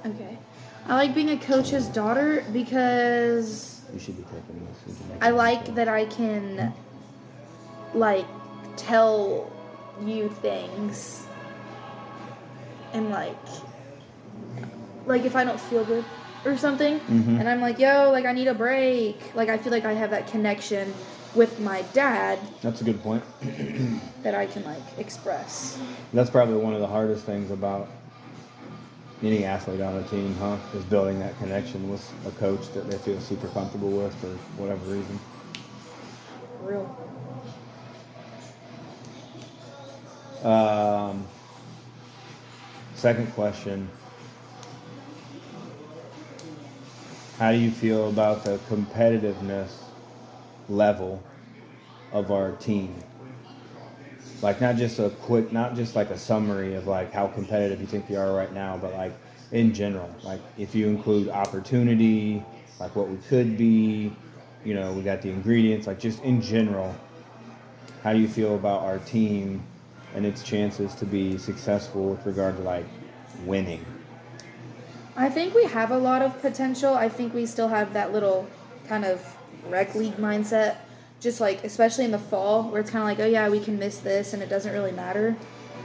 Okay. I like being a coach's daughter because You should be taking this. I like that I can, like, tell you things and, like if I don't feel good or something, Mm-hmm. and I'm like, yo, like, I need a break. Like, I feel like I have that connection with my dad That's a good point. that I can, like, express. That's probably one of the hardest things about any athlete on a team, huh? Is building that connection with a coach that they feel super comfortable with for whatever reason. For real. Second question. How do you feel about the competitiveness level of our team? Like not just like a summary of like how competitive you think we are right now, but like in general, like if you include opportunity, like what we could be, we got the ingredients, like just in general, how do you feel about our team and its chances to be successful with regard to like winning? I think we have a lot of potential. I think we still have that little kind of rec league mindset, just like, especially in the fall, where it's kind of like, oh yeah, we can miss this and it doesn't really matter.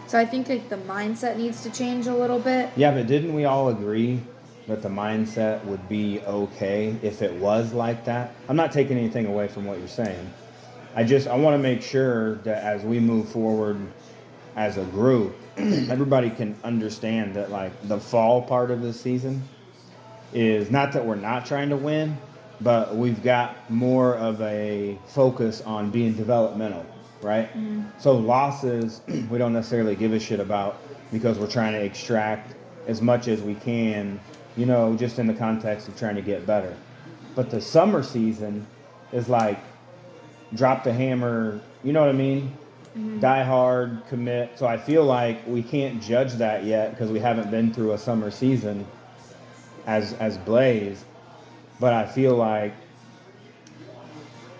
So I think like the mindset needs to change a little bit. Yeah, but didn't we all agree that the mindset would be okay if it was like that? I'm not taking anything away from what you're saying. I want to make sure that as we move forward as a group, everybody can understand that like the fall part of the season is not that we're not trying to win, but we've got more of a focus on being developmental, right? Mm-hmm. So losses, we don't necessarily give a shit about because we're trying to extract as much as we can, just in the context of trying to get better. But the summer season is like drop the hammer, you know what I mean? Mm-hmm. Die hard, commit. So I feel like we can't judge that yet because we haven't been through a summer season as Blaze. But I feel like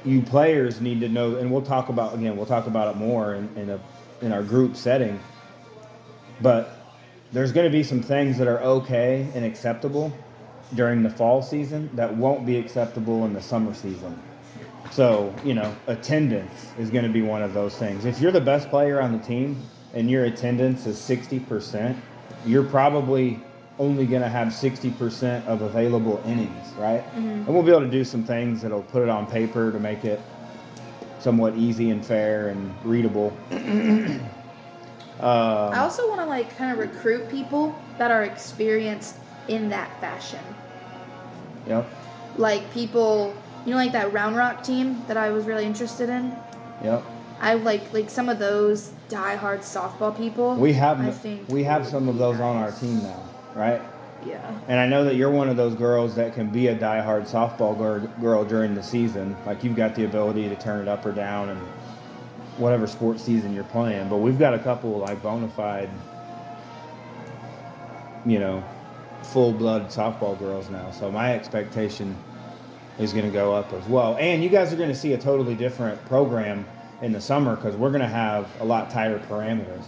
you players need to know, and we'll talk about it more in our group setting. But there's going to be some things that are okay and acceptable during the fall season that won't be acceptable in the summer season. So, attendance is going to be one of those things. If you're the best player on the team and your attendance is 60%, you're probably only going to have 60% of available innings, right? Mm-hmm. And we'll be able to do some things that'll put it on paper to make it somewhat easy and fair and readable. I also want to like kind of recruit people that are experienced in that fashion. Yep. Like people, like that Round Rock team that I was really interested in. Yep. I like some of those diehard softball people. We have some of those on our team now, right? Yeah. And I know that you're one of those girls that can be a diehard softball girl during the season. Like you've got the ability to turn it up or down and whatever sports season you're playing. But we've got a couple like bona fide, full-blood softball girls now. So my expectation is going to go up as well. And you guys are going to see a totally different program in the summer because we're going to have a lot tighter parameters.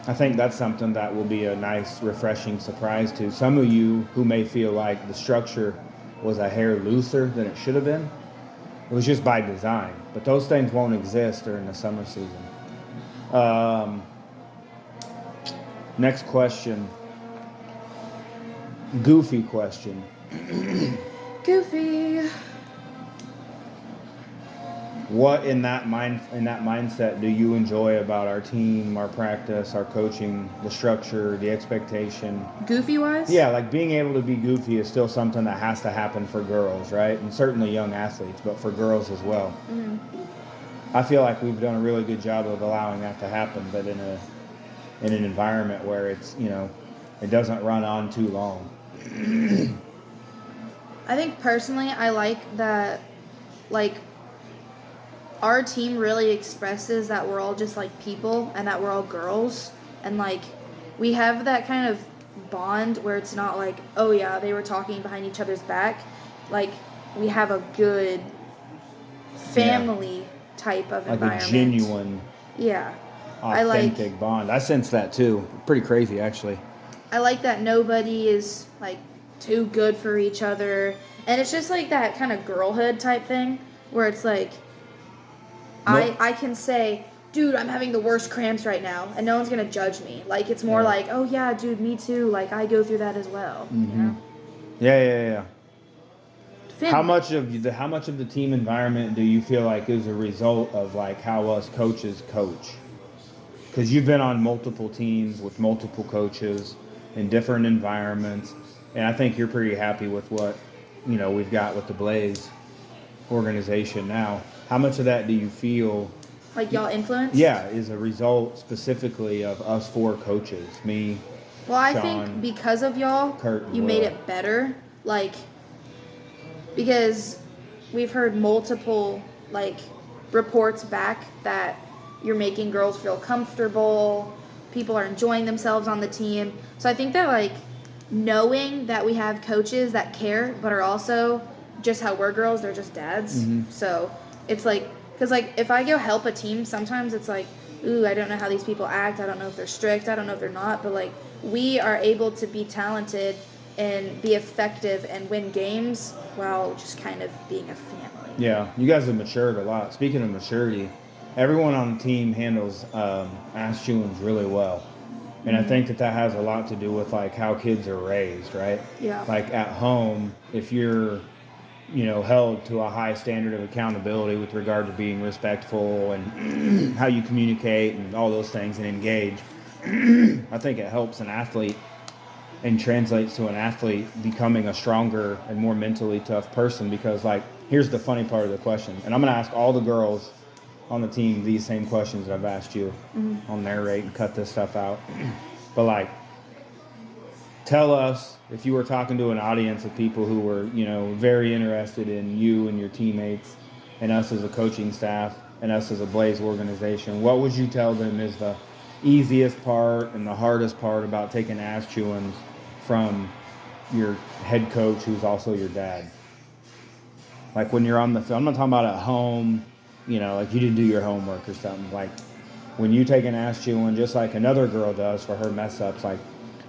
I think that's something that will be a nice, refreshing surprise to some of you who may feel like the structure was a hair looser than it should have been. It was just by design. But those things won't exist during the summer season. Next question. Goofy question. Goofy. What in that mindset do you enjoy about our team, our practice, our coaching, the structure, the expectation? Goofy wise? Yeah, like being able to be goofy is still something that has to happen for girls, right? And certainly young athletes, but for girls as well. Mm-hmm. I feel like we've done a really good job of allowing that to happen, but in an environment where it's, it doesn't run on too long. I think personally I like that, like, our team really expresses that we're all just like people and that we're all girls, and like we have that kind of bond where it's not like, oh yeah, they were talking behind each other's back. Like we have a good family type of environment. Like a genuine, authentic bond. I sense that too. Pretty crazy, actually. I like that nobody is like too good for each other, and it's just like that kind of girlhood type thing where it's like I can say, dude, I'm having the worst cramps right now, and no one's gonna judge me. Like it's more like, oh yeah, dude, me too. Like I go through that as well. You know. Yeah. How Family. how much of the team environment do you feel like is a result of like how us coaches coach? Because you've been on multiple teams with multiple coaches in different environments, and I think you're pretty happy with what we've got with the Blaze organization now. How much of that do you feel? Like y'all influenced? Yeah, is a result specifically of us four coaches, me, Well, I Sean, think because of y'all, Kurt, and you made Will. it better. Like, because we've heard multiple, like, reports back that you're making girls feel comfortable, people are enjoying themselves on the team. So I think that, like, knowing that we have coaches that care, but are also just how we're girls, they're just dads. So it's like, because, like, if I go help a team, sometimes it's like, ooh, I don't know how these people act. I don't know if they're strict. I don't know if they're not. But, like, we are able to be talented and be effective and win games while just kind of being a family. Yeah, you guys have matured a lot. Speaking of maturity, everyone on the team handles ass chewings really well. And I think that has a lot to do with like how kids are raised, right? Yeah. Like at home, if you're, held to a high standard of accountability with regard to being respectful and how you communicate and all those things and engage, I think it helps an athlete and translates to an athlete becoming a stronger and more mentally tough person because like here's the funny part of the question, and I'm going to ask all the girls on the team these same questions that I've asked you. I'll narrate and cut this stuff out. But like, tell us if you were talking to an audience of people who were, very interested in you and your teammates and us as a coaching staff and us as a Blaze organization, what would you tell them is the easiest part and the hardest part about taking ass chewings from your head coach who's also your dad? Like when you're on the field, I'm not talking about at home, like you didn't do your homework or something. Like when you take an ass chewing, just like another girl does for her mess ups, like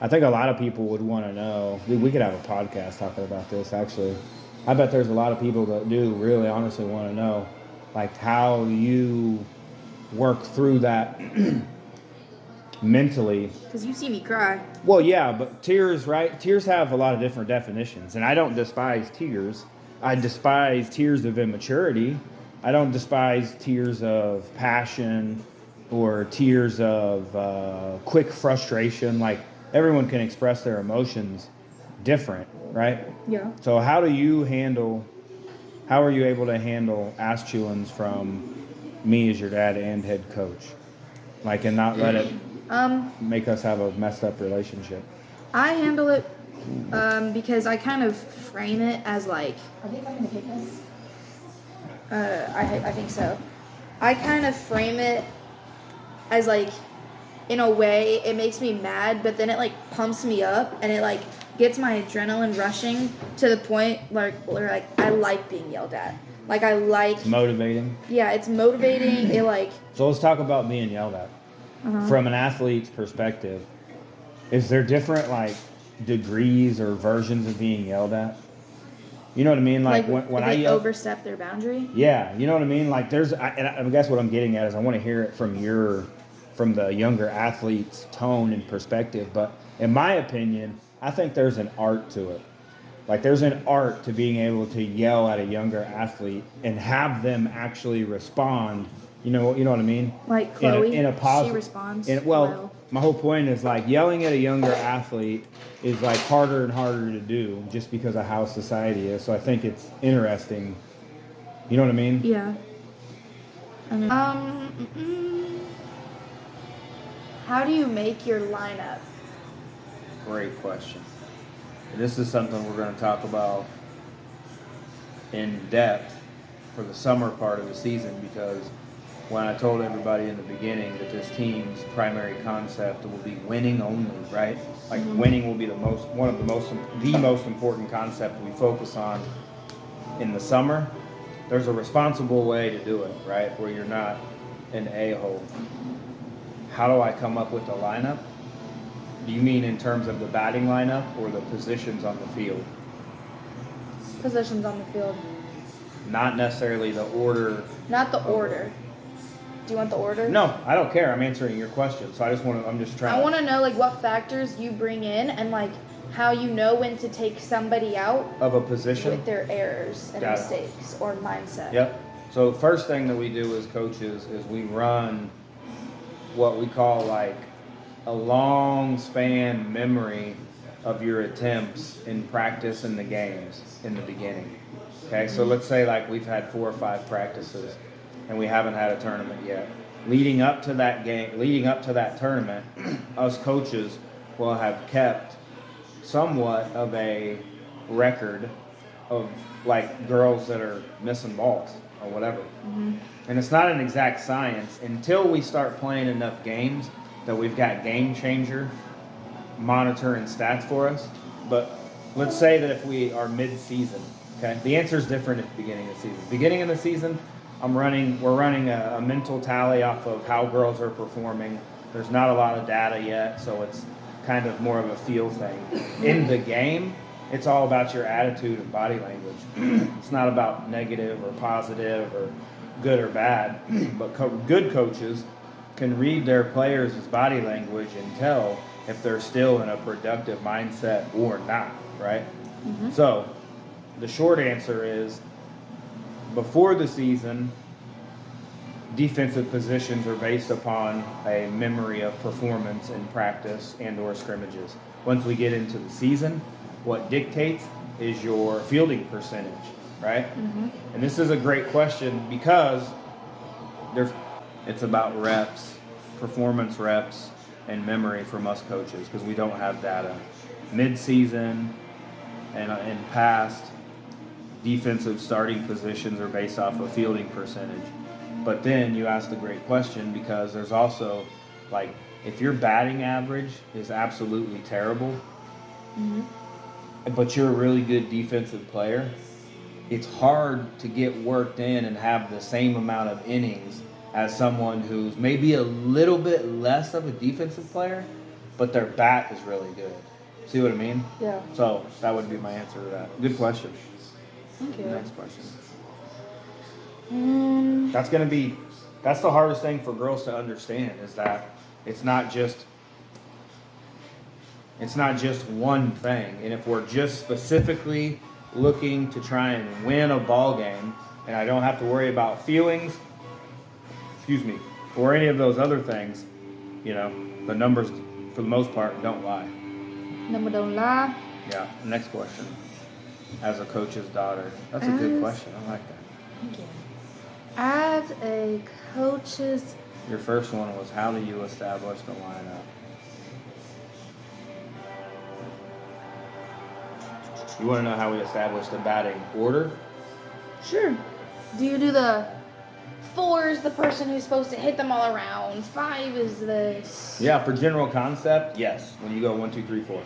I think a lot of people would want to know. We could have a podcast talking about this, actually. I bet there's a lot of people that do really honestly want to know, like how you work through that mentally. Because you see me cry. Well, yeah, but tears, right? Tears have a lot of different definitions, and I don't despise tears. I despise tears of immaturity. I don't despise tears of passion or tears of quick frustration. Like, everyone can express their emotions different, right? Yeah. So how are you able to handle ass chewings from me as your dad and head coach? Like, and not let it make us have a messed up relationship? I handle it because I kind of frame it as like, are they going to pick this? I think so. I kind of frame it as like, in a way, it makes me mad, but then it like pumps me up and it like gets my adrenaline rushing to the point where like I like being yelled at. Like I like. It's motivating. Yeah, it's motivating. It like. So let's talk about being yelled at. From an athlete's perspective, is there different like degrees or versions of being yelled at? You know what I mean? Like when I overstep their boundary. Yeah, you know what I mean. Like I guess what I'm getting at is I want to hear it from the younger athlete's tone and perspective. But in my opinion, I think there's an art to it. Like there's an art to being able to yell at a younger athlete and have them actually respond. You know what I mean? Like Chloe, in a positive, she responds well. My whole point is like yelling at a younger athlete is like harder and harder to do just because of how society is. So I think it's interesting. You know what I mean? Yeah. How do you make your lineup? Great question. This is something we're going to talk about in depth for the summer part of the season because when I told everybody in the beginning that this team's primary concept will be winning only, right? Like winning will be the most important concept we focus on in the summer. There's a responsible way to do it, right? Where you're not an a-hole. How do I come up with a lineup? Do you mean in terms of the batting lineup or the positions on the field? Positions on the field. Not necessarily the order. Not the order. Do you want the order? No, I don't care. I'm answering your question. So I'm just trying I want to know like what factors you bring in and like how you know when to take somebody out of a position with their errors and Got it. mistakes or mindset. Yep. So first thing that we do as coaches is we run what we call like a long span memory of your attempts in practice in the games in the beginning. Okay, so let's say like we've had 4 or 5 practices and we haven't had a tournament yet. Leading up to that tournament, us coaches will have kept somewhat of a record of like girls that are missing balls or whatever. And it's not an exact science until we start playing enough games that we've got game changer monitoring stats for us. But let's say that if we are mid-season, okay, the answer is different at the beginning of the season. Beginning of the season, we're running a mental tally off of how girls are performing. There's not a lot of data yet, so it's kind of more of a feel thing. In the game, it's all about your attitude and body language. It's not about negative or positive or good or bad, but good coaches can read their players' body language and tell if they're still in a productive mindset or not, right? So the short answer is before the season, defensive positions are based upon a memory of performance in practice and or scrimmages. Once we get into the season, what dictates is your fielding percentage, right? And this is a great question because it's about reps, performance reps, and memory from us coaches because we don't have data. Mid-season and in past, defensive starting positions are based off of fielding percentage. But then you asked a great question because there's also, like, if your batting average is absolutely terrible, but you're a really good defensive player, it's hard to get worked in and have the same amount of innings as someone who's maybe a little bit less of a defensive player, but their bat is really good. See what I mean? Yeah. So that would be my answer to that. Good question. Thank you. Next question. Um, That's the hardest thing for girls to understand is that it's not just one thing. And if we're just specifically looking to try and win a ball game, and I don't have to worry about feelings, or any of those other things, the numbers for the most part don't lie. number don't lie. Yeah. Next question. As a coach's daughter, that's a good question. I like that. Thank you. As a coach's, Your first one was how do you establish the lineup? You want to know how we establish the batting order? sure. Do you do the 4 is the person who's supposed to hit them all around? 5 is this. Yeah, for general concept, yes. When you go 1, 2, 3, 4.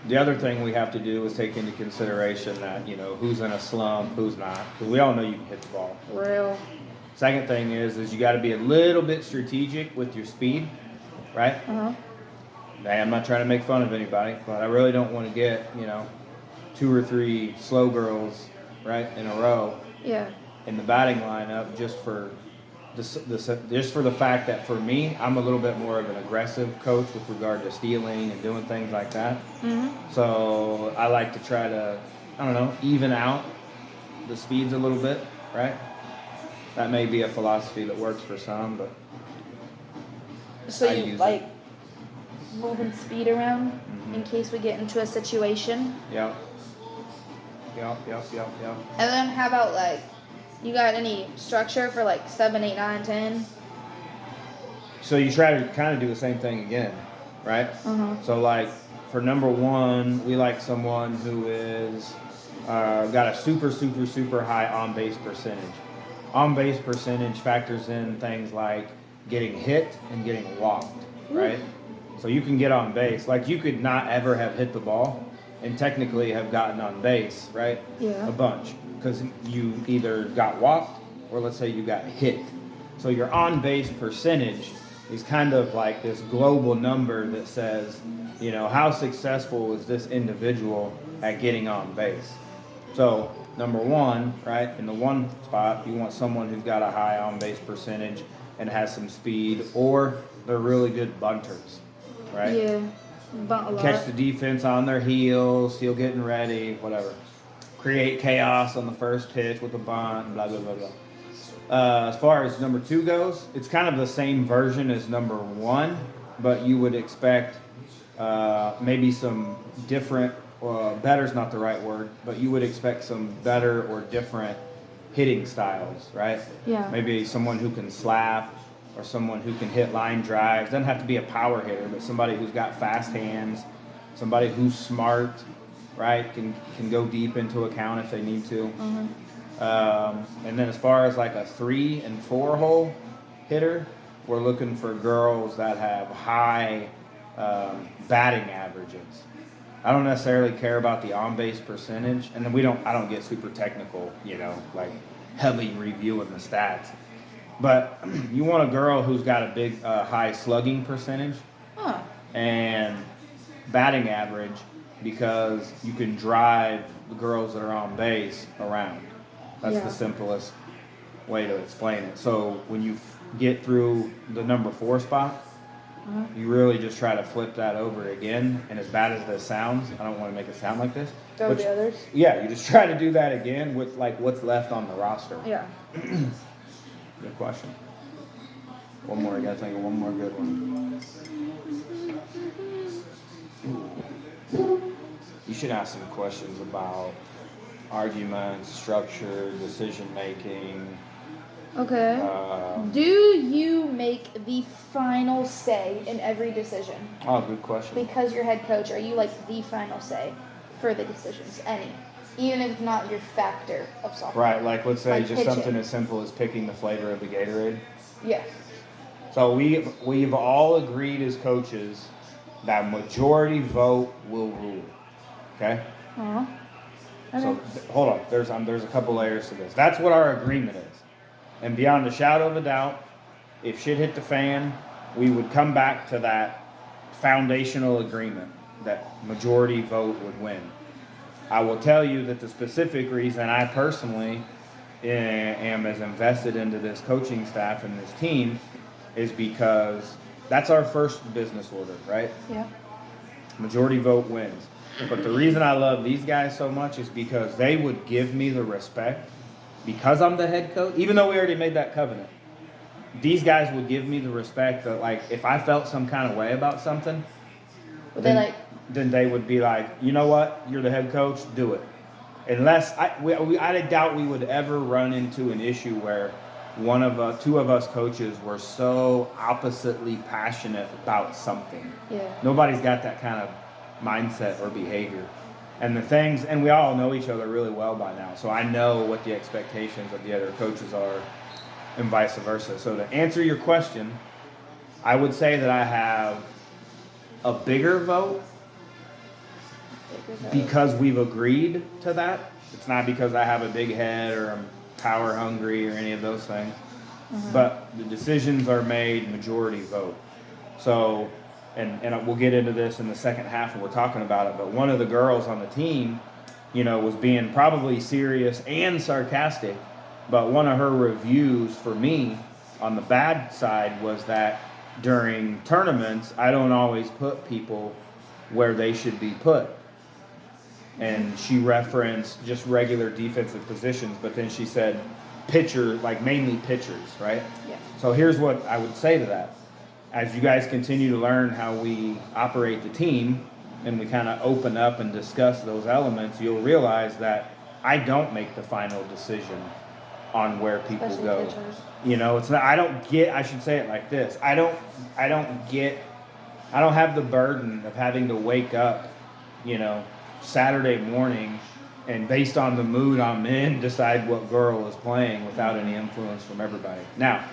The other thing we have to do is take into consideration that, who's in a slump, who's not. Because we all know you can hit the ball. Real. Second thing is you got to be a little bit strategic with your speed, right? Hey, I'm not trying to make fun of anybody, but I really don't want to get, 2 or 3 slow girls, right, in a row. Yeah. In the batting lineup just for the fact that for me, I'm a little bit more of an aggressive coach with regard to stealing and doing things like that. So I like to try to, even out the speeds a little bit, right? That may be a philosophy that works for some, but So I you use like moving speed around in case we get into a situation? Yep. And then how about like, you got any structure for like 7, 8, 9, 10? So you try to kind of do the same thing again, right? So like for number 1, we like someone who is got a super high on base percentage. On base percentage factors in things like getting hit and getting walked, right? So you can get on base. Like you could not ever have hit the ball and technically have gotten on base, right? Yeah. A bunch. Because you either got walked or let's say you got hit. So your on base percentage is kind of like this global number that says, you know, how successful is this individual at getting on base? So, number one, right, in the one spot, you want someone who's got a high on base percentage and has some speed, or they're really good bunters, right? Yeah. Bunt a lot. Catch the defense on their heels, still getting ready, whatever. Create chaos on the first pitch with a bunt, blah, blah, blah, blah. As far as number two goes, it's kind of the same version as number one, but you would expect maybe some different, better's not the right word, but you would expect some better or different hitting styles, right? Yeah. Maybe someone who can slap or someone who can hit line drives. Doesn't have to be a power hitter, but somebody who's got fast hands, somebody who's smart, right? Can go deep into a count if they need to. Mm-hmm. And then as far as like a 3 and 4 hole hitter, we're looking for girls that have high batting averages. I don't necessarily care about the on base percentage, and then I don't get super technical, you know, like heavily reviewing the stats. But you want a girl who's got a big high slugging percentage and batting average, because you can drive the girls that are on base around. That's the simplest way to explain it. So when you get through the number 4 spot, you really just try to flip that over again. And as bad as this sounds, I don't want to make it sound like this. Go with the others? Yeah, you just try to do that again with like what's left on the roster. Yeah. Good question. One more, I gotta think of one more good one. You should ask some questions about arguments, structure, decision making. Okay. Do you make the final say in every decision? Oh, good question. Because you're head coach, are you like the final say for the decisions? Any. Even if it's not your factor of softball. Right, like let's say Like just pitching. something as simple as picking the flavor of the Gatorade. Yes. So we've all agreed as coaches that majority vote will rule. Okay? Uh-huh. Okay. So hold on, there's a couple layers to this. That's what our agreement is. And beyond a shadow of a doubt, if shit hit the fan, we would come back to that foundational agreement that majority vote would win. I will tell you that the specific reason I personally am as invested into this coaching staff and this team is because that's our first business order, right? Yeah. Majority vote wins. But the reason I love these guys so much is because they would give me the respect, because I'm the head coach, even though we already made that covenant. These guys would give me the respect that, like, if I felt some kind of way about something, then they would be like, you know what, you're the head coach, do it. Unless I doubt we would ever run into an issue where two of us coaches were so oppositely passionate about something. Yeah. Nobody's got that kind of mindset or behavior. And we all know each other really well by now, so I know what the expectations of the other coaches are and vice versa. So to answer your question, I would say that I have a bigger vote because we've agreed to that. It's not because I have a big head or I'm power hungry or any of those things. Mm-hmm. But the decisions are made majority vote. So, and we'll get into this in the second half when we're talking about it, but one of the girls on the team, you know, was being probably serious and sarcastic, but one of her reviews for me on the bad side was that during tournaments, I don't always put people where they should be put. And she referenced just regular defensive positions, but then she said pitcher, like mainly pitchers, right? Yeah. So here's what I would say to that. As you guys continue to learn how we operate the team and we kind of open up and discuss those elements, you'll realize that I don't make the final decision on where people Especially go. pitchers. You know, it's not, I should say it like this. I don't have the burden of having to wake up, you know, Saturday morning and based on the mood I'm in, decide what girl is playing without any influence from everybody. Now,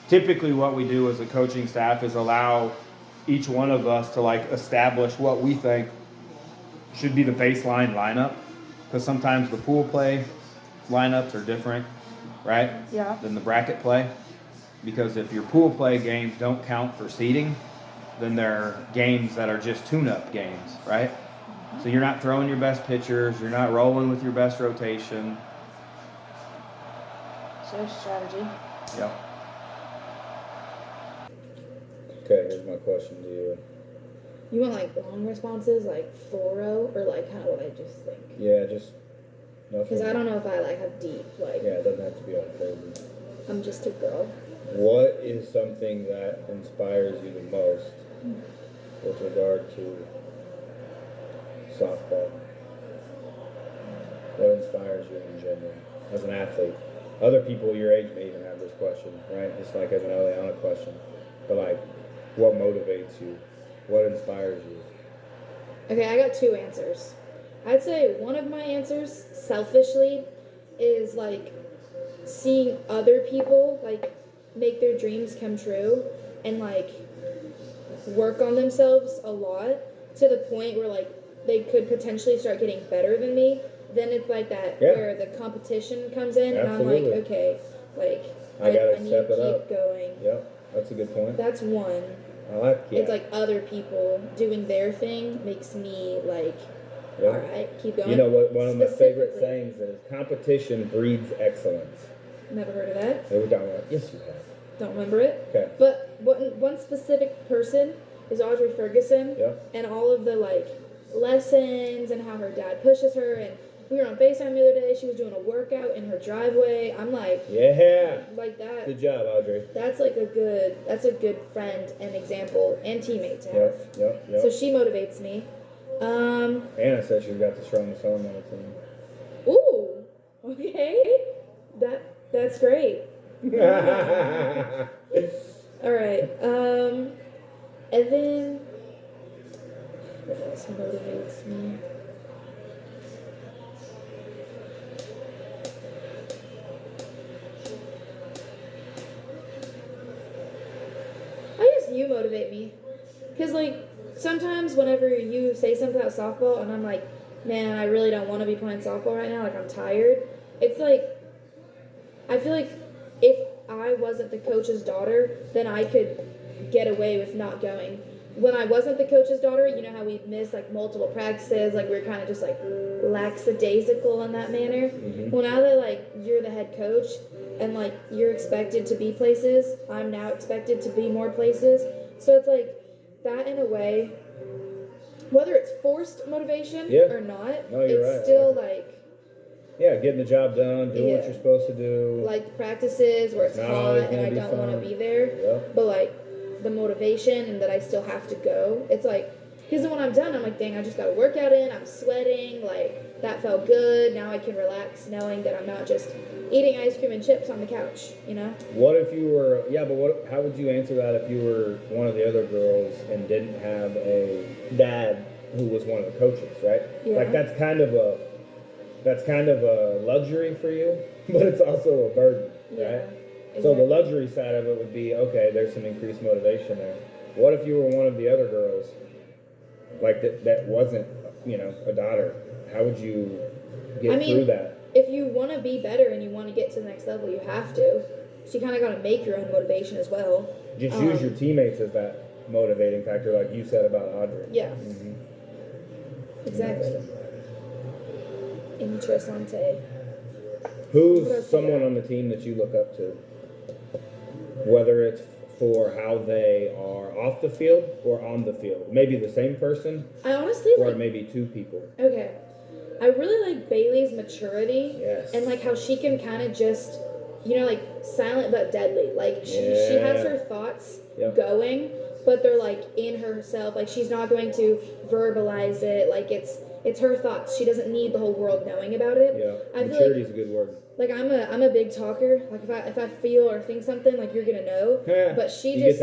typically what we do as a coaching staff is allow each one of us to like establish what we think should be the baseline lineup, because sometimes the pool play lineups are different, right? Yeah. Than the bracket play. because if your pool play games don't count for seeding, then they're games that are just tune-up games, right? So you're not throwing your best pitchers, you're not rolling with your best rotation. So strategy. Yep. Okay, here's my question to you. You want like long responses, like thorough, or like kind of what I just think? Yeah, just nothing. Because I don't know if I like have deep, like. Yeah, it doesn't have to be all crazy. I'm just a girl. What is something that inspires you the most with regard to softball? What inspires you in general as an athlete? Other people your age may even have this question, right? Just like as an Eliana question. But like, what motivates you? What inspires you? Okay, I got two answers. I'd say one of my answers, selfishly, is like seeing other people like make their dreams come true and like work on themselves a lot to the point where like they could potentially start getting better than me. Then it's like that where the competition comes in. Absolutely. And I'm like, okay, like I gotta need step to it keep up. going. Yep, that's a good point. That's one. I like it. It's like other people doing their thing makes me like, all right, keep going. You know what? One of my favorite sayings is competition breeds excellence. Never heard of that. Yes, you have. Don't remember it. Okay. But one specific person is Audrey Ferguson. Yep. And all of the like lessons and how her dad pushes her. And we were on FaceTime the other day. She was doing a workout in her driveway. I'm like, yeah, like that. Good job, Audrey. That's like that's a good friend and example and teammate to have. Yep. So she motivates me. Anna said she's got the strongest arm on the team. Ooh, okay. That's great. All right. And then what else motivates me? You motivate me, because like sometimes whenever you say something about softball and I'm like, man, I really don't want to be playing softball right now, like I'm tired, it's like I feel like if I wasn't the coach's daughter, then I could get away with not going. When I wasn't the coach's daughter, you know how we'd miss like multiple practices, like we were kind of just like lackadaisical in that manner. Well, now that like you're the head coach and like you're expected to be places, I'm now expected to be more places. So it's like that in a way, whether it's forced motivation or not, it's still like getting the job done, doing what you're supposed to do. Like practices where it's hot and I don't want to be there, but like the motivation and that I still have to go. It's like, because when I'm done, I'm like, dang, I just got a workout in, I'm sweating, like that felt good. Now I can relax knowing that I'm not just eating ice cream and chips on the couch, you know? What if you were, but how would you answer that if you were one of the other girls and didn't have a dad who was one of the coaches, right? Yeah. Like that's kind of a luxury for you, but it's also a burden, right? Exactly. So the luxury side of it would be, okay, there's some increased motivation there. What if you were one of the other girls, like that wasn't, a daughter? How would you get through that? If you want to be better and you want to get to the next level, you have to. So you kind of got to make your own motivation as well. Just use your teammates as that motivating factor, like you said about Audrey. Yeah. Exactly. Interessante. Who's someone on the team that you look up to? Whether it's for how they are off the field or on the field. Maybe the same person. I honestly or maybe two people. Okay. I really like Bailey's maturity. Yes. And like how she can kind of just, like silent but deadly. Like she has her thoughts going, but they're like in herself. Like she's not going to verbalize it. Like it's her thoughts. She doesn't need the whole world knowing about it. Yeah. Maturity is a good word. Like I'm a big talker. Like if I feel or think something, like you're gonna know. But she's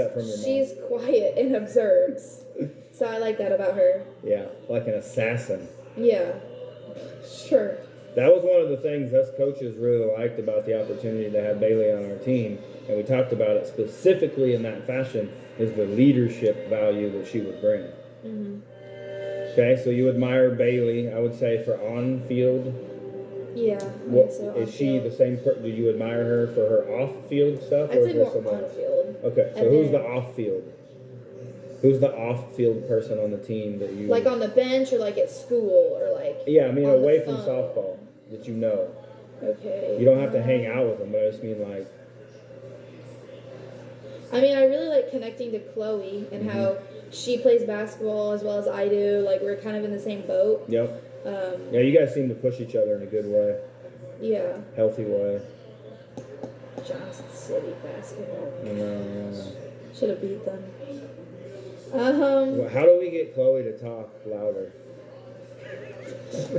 quiet and observes. So I like that about her. Yeah, like an assassin. Yeah. Sure. That was one of the things us coaches really liked about the opportunity to have Bailey on our team, and we talked about it specifically in that fashion, is the leadership value that she would bring. Okay, so you admire Bailey, I would say, for on-field Yeah. What So is she on-field. the same? Do you admire her for her off-field stuff, I'd or say is there more someone else? on-field. Okay, so And who's the then- off-field? Who's the off-field person on the team that you Like on the bench or like at school or like. Yeah, I mean on the away from phone? softball that you know. Okay. You don't have to hang out with them, but I just mean like. I mean, I really like connecting to Chloe and how she plays basketball as well as I do. Like we're kind of in the same boat. Yep. Yeah, you guys seem to push each other in a good way, Yeah. healthy way. Johnson City basketball. Yeah. Should have beat them. Well, how do we get Chloe to talk louder?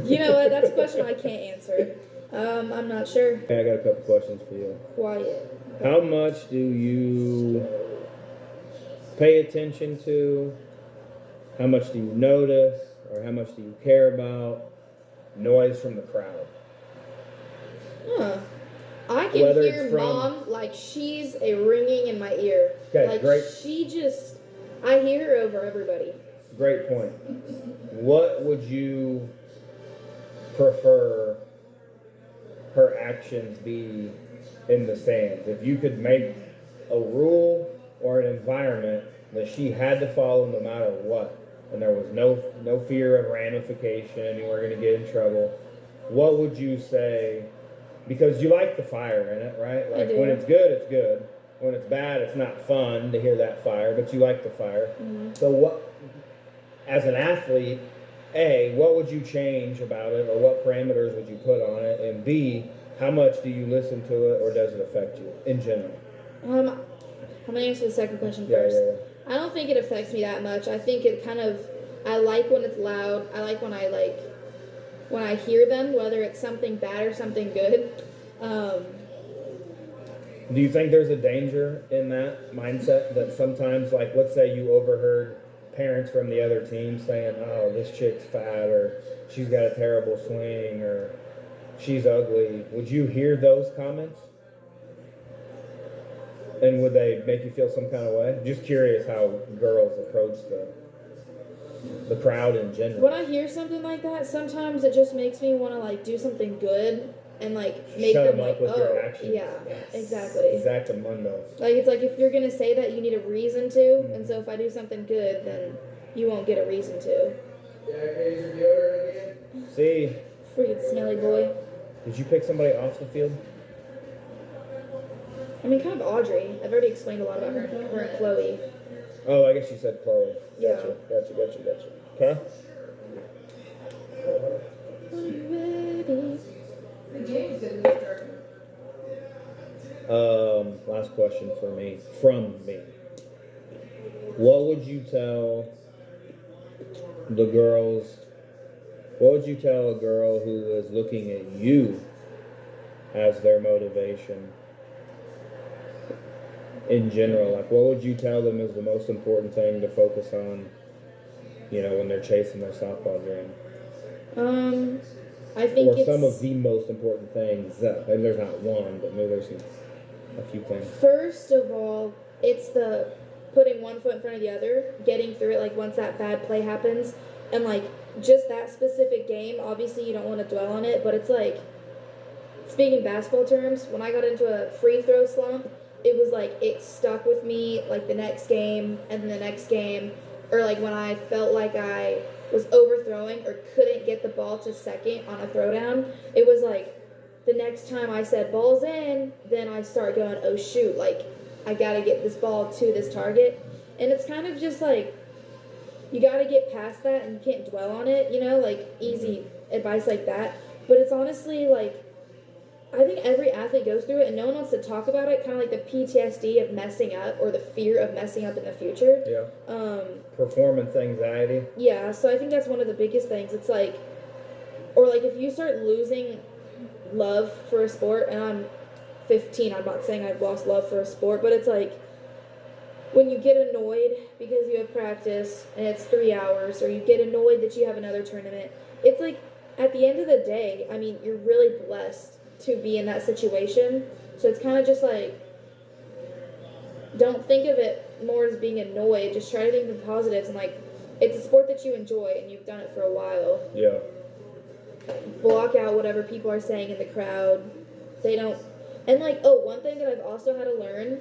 You know what? That's a question I can't answer. I'm not sure. Okay, I got a couple questions for you. Quiet. How much do you pay attention to? How much do you notice? Or how much do you care about noise from the crowd? Huh. I can Whether hear it's from- Mom like she's a ringing in my ear. Okay, like great. I hear her over everybody. Great point. What would you prefer her actions be in the stands? If you could make a rule or an environment that she had to follow no matter what, and there was no fear of ramification, you weren't going to get in trouble, what would you say? Because you like the fire in it, right? Like I do. when it's good, it's good. When it's bad, it's not fun to hear that fire, but you like the fire. Mm-hmm. So what, as an athlete, A, what would you change about it, or what parameters would you put on it? And B, how much do you listen to it, or does it affect you in general? I'm gonna answer the second question Yeah, first. yeah. I don't think it affects me that much. I think it kind of. I like when it's loud. I like when I hear them, whether it's something bad or something good. Do you think there's a danger in that mindset that sometimes, like, let's say you overheard parents from the other team saying, oh, this chick's fat, or she's got a terrible swing, or she's ugly. Would you hear those comments? And would they make you feel some kind of way? Just curious how girls approach the crowd in general. When I hear something like that, sometimes it just makes me want to like do something good and like make Shut them them like, up with oh, your actions. yeah, Yes. exactly. Exactamundo. Like it's like if you're gonna say that, you need a reason to, and so if I do something good, then you won't get a reason to. See, Freaking smelly boy. did you pick somebody off the field? I mean, kind of Audrey. I've already explained a lot about her and Chloe. Oh, I guess you said Chloe. Yeah. Gotcha. Okay. Are you ready? Last question from me. What would you tell the girls? What would you tell a girl who is looking at you as their motivation in general? Like, what would you tell them is the most important thing to focus on, when they're chasing their softball dream? I think Or it's some of the most important things. Maybe there's not one, but maybe there's a few things. first of all, it's the putting one foot in front of the other, getting through it. Like once that bad play happens, and like just that specific game. Obviously, you don't want to dwell on it, but it's like speaking basketball terms. When I got into a free throw slump, it was like it stuck with me like the next game and then the next game, or like when I felt like I was overthrowing or couldn't get the ball to second on a throwdown, it was like the next time I said ball's in, then I start going, oh shoot, like I gotta get this ball to this target. And it's kind of just like you gotta get past that and you can't dwell on it, like easy advice like that. But it's honestly like I think every athlete goes through it and no one wants to talk about it, kind of like the PTSD of messing up or the fear of messing up in the future. Yeah. Performance anxiety. Yeah, so I think that's one of the biggest things. It's like, or like if you start losing love for a sport, and I'm 15, I'm not saying I've lost love for a sport, but it's like when you get annoyed because you have practice and it's 3 hours, or you get annoyed that you have another tournament, it's like at the end of the day, I mean, you're really blessed to be in that situation. So it's kind of just like, don't think of it more as being annoyed. Just try to think of the positives, and like, it's a sport that you enjoy and you've done it for a while. Yeah. block out whatever people are saying in the crowd. They don't. And like, oh, one thing that I've also had to learn,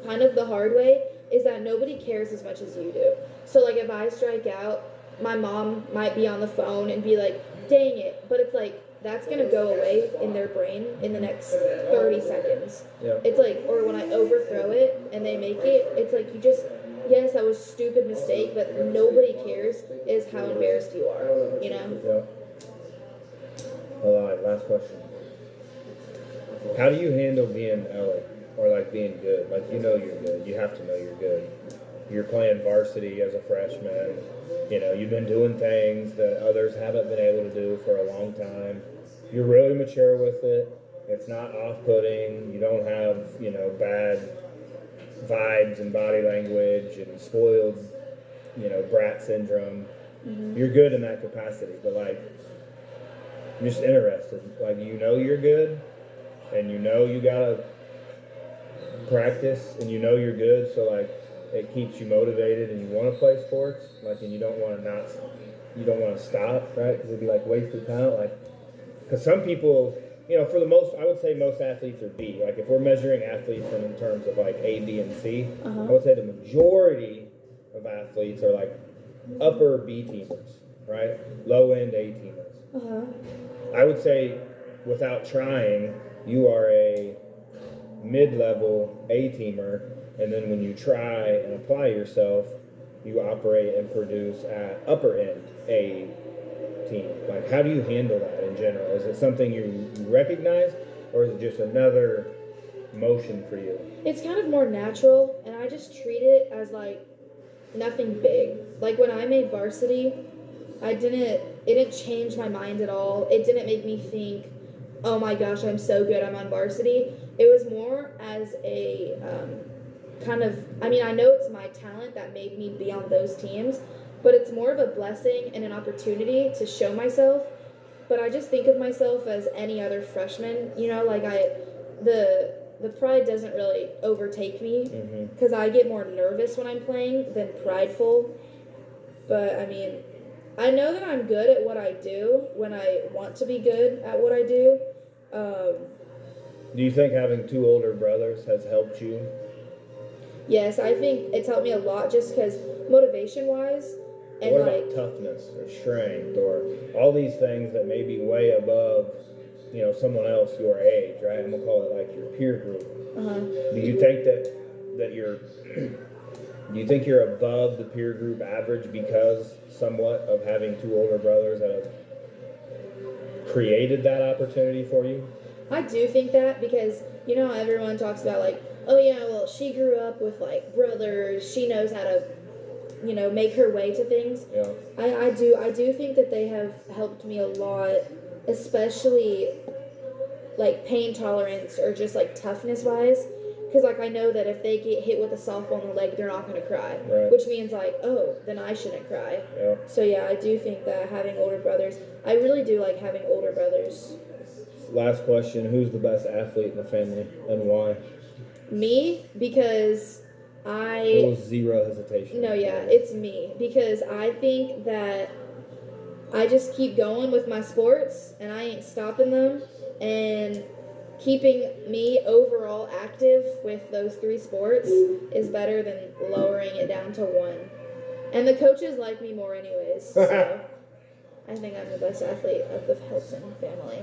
kind of the hard way, is that nobody cares as much as you do. So like, if I strike out, my mom might be on the phone and be like, "Dang it!" But it's like that's gonna go away in their brain in the next 30 seconds. Yeah. It's like, or when I overthrow it and they make it, it's like you just. Yes, that was a stupid mistake, but nobody cares is how embarrassed you are, you know? Yeah. All right, last question. How do you handle being Ellie? Or like being good? Like you know you're good. You have to know you're good. You're playing varsity as a freshman. You know, you've been doing things that others haven't been able to do for a long time. You're really mature with it. It's not off-putting. You don't have, you know, bad vibes and body language and spoiled, you know, brat syndrome. Mm-hmm. You're good in that capacity, but like, I'm just interested. Like, you know you're good, and you know you gotta practice, and you know you're good, so like, it keeps you motivated, and you want to play sports, like, and you don't want to stop, right? Because it'd be like wasted talent, like, because some people, you know, for the most, I would say most athletes are B. Like if we're measuring athletes in terms of like A, B, and C, I would say the majority of athletes are like upper B teamers, right? Low end A teamers. I would say without trying, you are a mid-level A teamer, and then when you try and apply yourself, you operate and produce at upper end A team. Like, how do you handle that in general? Is it something you recognize, or is it just another motion for you? It's kind of more natural, and I just treat it as like nothing big. Like when I made varsity, it didn't change my mind at all. It didn't make me think, oh my gosh, I'm so good, I'm on varsity. It was more as a kind of, I mean, I know it's my talent that made me be on those teams, but it's more of a blessing and an opportunity to show myself. But I just think of myself as any other freshman, you know, like the pride doesn't really overtake me because I get more nervous when I'm playing than prideful. But I mean, I know that I'm good at what I do when I want to be good at what I do. Do you think having two older brothers has helped you? Yes, I think it's helped me a lot just because motivation-wise and what like about toughness or strength or all these things that may be way above, you know, someone else your age, right? I'm gonna call it like your peer group. Do you think that you're do you think you're above the peer group average because somewhat of having two older brothers that have created that opportunity for you? I do think that because, you know, everyone talks about like, oh yeah, well, she grew up with like brothers, she knows how to, you know, make her way to things. Yeah. I do think that they have helped me a lot, especially like pain tolerance or just like toughness wise. Because like I know that if they get hit with a softball in the leg, they're not going to cry. Right. Which means like, oh, then I shouldn't cry. Yeah. So yeah, I do think that having older brothers, I really do like having older brothers. Last question, who's the best athlete in the family and why? Me, because There was zero hesitation. No, yeah, it's me. Because I think that I just keep going with my sports and I ain't stopping them. And keeping me overall active with those three sports is better than lowering it down to one. And the coaches like me more anyways. So I think I'm the best athlete of the Hilton family.